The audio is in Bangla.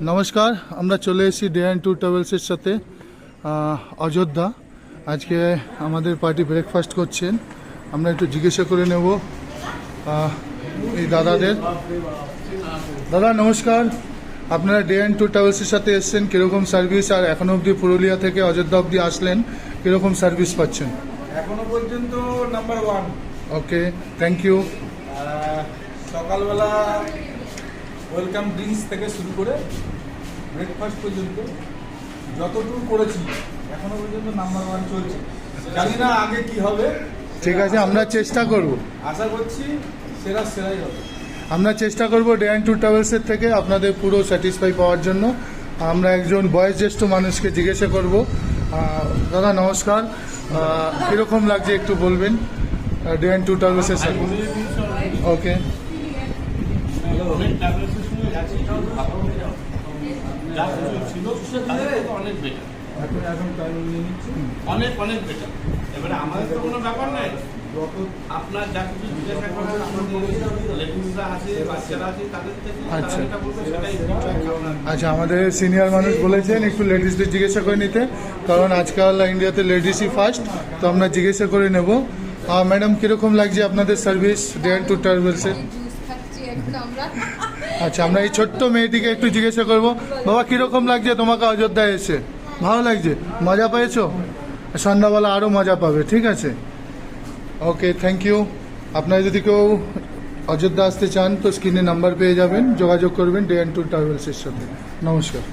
নমস্কার, আমরা চলে এসেছি ডে অ্যান্ড ট্যুর ট্রাভেলসের সাথে অযোধ্যা। আজকে আমাদের পার্টি ব্রেকফাস্ট করছেন। আমরা একটু জিজ্ঞাসা করে নেব এই দাদাদের। দাদা নমস্কার, আপনারা ডে অ্যান্ড ট্যুর ট্রাভেলসের সাথে এসেছেন, কীরকম সার্ভিস? আর এখনও অবধি পুরুলিয়া থেকে অযোধ্যা অবধি আসলেন, কীরকম সার্ভিস পাচ্ছেন? এখনো পর্যন্ত নাম্বার 1। Okay, thank you. সকালবেলা ওয়েলকাম ড্রিঙ্কস থেকে শুরু করে ব্রেকফাস্ট পর্যন্ত যতটুকু করেছি এখনো পর্যন্ত নাম্বার 1 চলছে। জানি না আগে কি হবে, ঠিক আছে, আমরা চেষ্টা করব, আশা করছি সেরাই হবে। আমরা চেষ্টা করব ডে অ্যান্ড ট্যুর ট্রাভেলসের থেকে আপনাদের পুরো স্যাটিসফাই পাওয়ার জন্য। আমরা একজন বয়োজ্যেষ্ঠ মানুষকে জিজ্ঞাসা করব। দাদা নমস্কার, কীরকম লাগছে একটু বলবেন ডে অ্যান্ড ট্যুর ট্রাভেলসের সাথে? ওকে, অনেক ট্রাভেলসের সঙ্গে যাচ্ছি, যা ছিল তাদের থেকে অনেক বেটার, অনেক বেটার। এবারে আমাদের তো কোনো ব্যাপার নাই, আপনার যা কিছু জিজ্ঞাসা করবেন আমাদের লেডিসরা আছে, বাচ্চারা আছে, তাদের থেকে আচ্ছা। যেটা বলবে সেটাই। আচ্ছা, আমাদের সিনিয়র মানুষ বলেছেন একটু লেডিসদের জিজ্ঞাসা করে নিতে, কারণ আজকাল ইন্ডিয়াতে লেডিসই ফার্স্ট, তো আমরা জিজ্ঞাসা করে নেব। ম্যাডাম কীরকম লাগছে আপনাদের সার্ভিস ডে অ্যান্ড ট্যুর ট্রাভেলসে? আচ্ছা, আমরা এই ছোট্ট মেয়েটিকে একটু জিজ্ঞাসা করব। বাবা কীরকম লাগছে তোমাকে অযোধ্যায় এসে? ভালো লাগছে? মজা পেয়েছো? সন্ধ্যাবেলা আরও মজা পাবে, ঠিক আছে? ওকে, থ্যাংক ইউ। আপনারা যদি কেউ অযোধ্যা আসতে চান তো স্ক্রিনে নাম্বার পেয়ে যাবেন, যোগাযোগ করবেন ডে অ্যান্ড ট্যুর ট্রাভেলসের সাথে। নমস্কার।